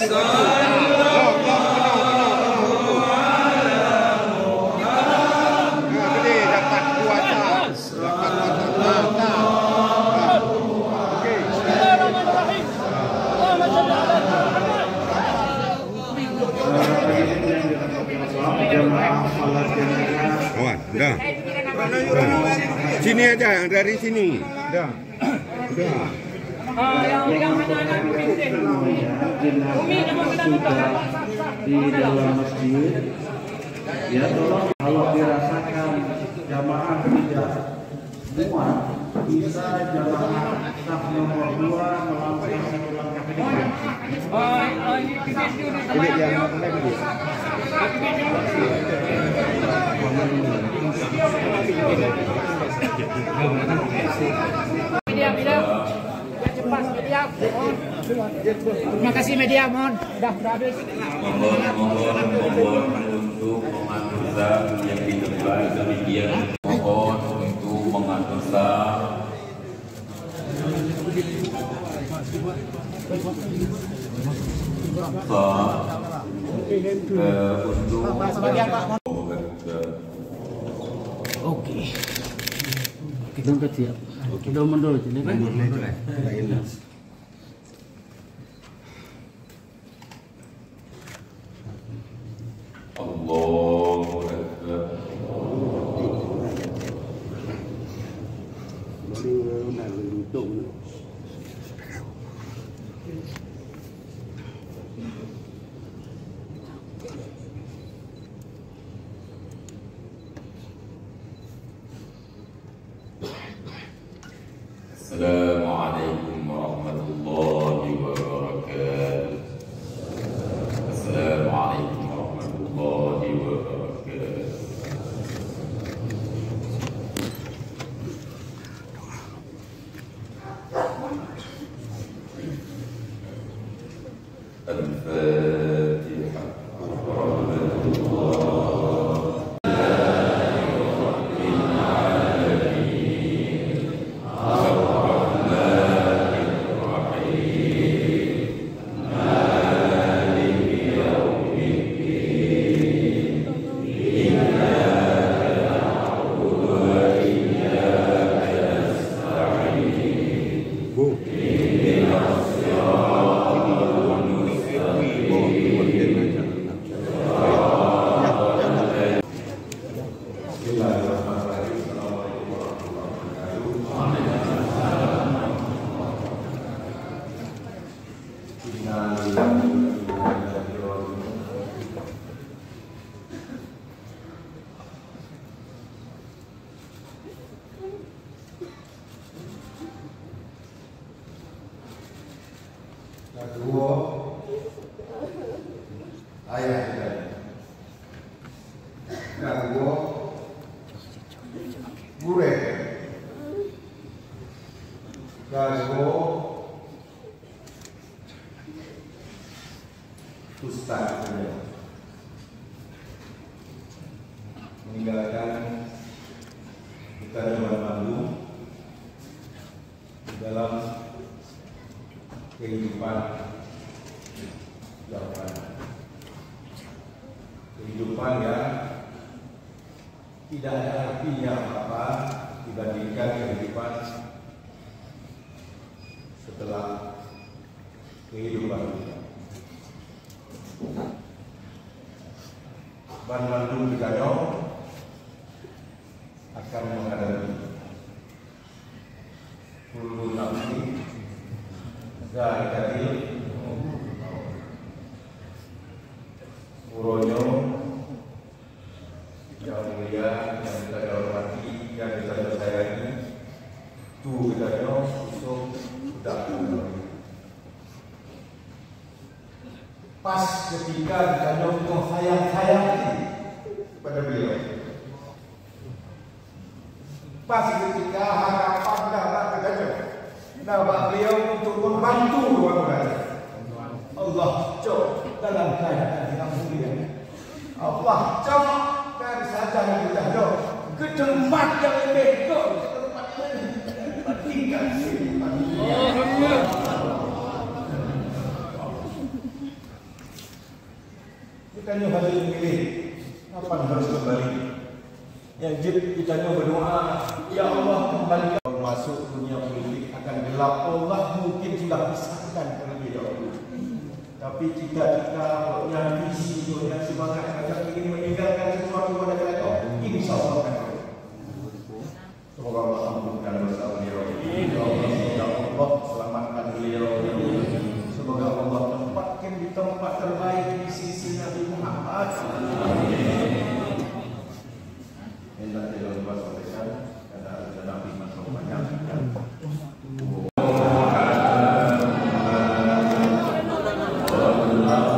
Dah. Sini aja, dari sini. Dah. Dah. Yang anak-anak sudah di dalam masjid. Ya, tolong kalau dirasakan jamaah tidak muat, bisa jamaah saf nomor 2 melangkah satu langkah ke depan. Ini yang mana tadi? Media. Cepat media. Terima kasih media, mohon. Sudah habis. Mohon untuk mengatur zam yang di depan media. Mohon untuk mengatur zam. Oke. Kita udah siap. Kita mundur sini kan? Allahu Akbar. Assalamualaikum warahmatullahi wabarakatuh. Assalamualaikum warahmatullahi wabarakatuh. Al-Fatihah. Kedua, ayah kita. Kedua, gure. Kedua, ustaz. Meninggalkan kita dengan malu dalam kehidupan zaman, kehidupan yang tidak ada artinya apa dibandingkan kehidupan setelah kehidupan kita. Bandung Digano akan menghadapi Hulu Nafsi Zahidil Muronyo yang mulia, yang kita hormati, yang kita sayangi, tu kita usung sudah pas ketika kita sayang kepada beliau, pas ketika harapan dapat kita dapat beliau untuk membantu orang. Allah cok dalam keadaan yang mulia. Allah cok dan saja kita dok ke tempat yang lebih dok, tempat tinggal sini. kita harus memilih kapan harus kembali. Yang kita berdoa, ya Allah kembalikan. Masuk dunia politik akan gelap. Allah mungkin sudah pisahkan terlebih dahulu. Tapi cita-cita, visi, semangat akan ingin meninggalkan sesuatu pada kita, insya Allah akan. Semoga Allah ampunkan dosa beliau. Ya Allah selamatkan beliau. Semoga Allah tempatkan di tempat terbaik di sisi Nabi Muhammad. Minta tidak lupa sampaikan karena ada Nabi masuk banyak. Oh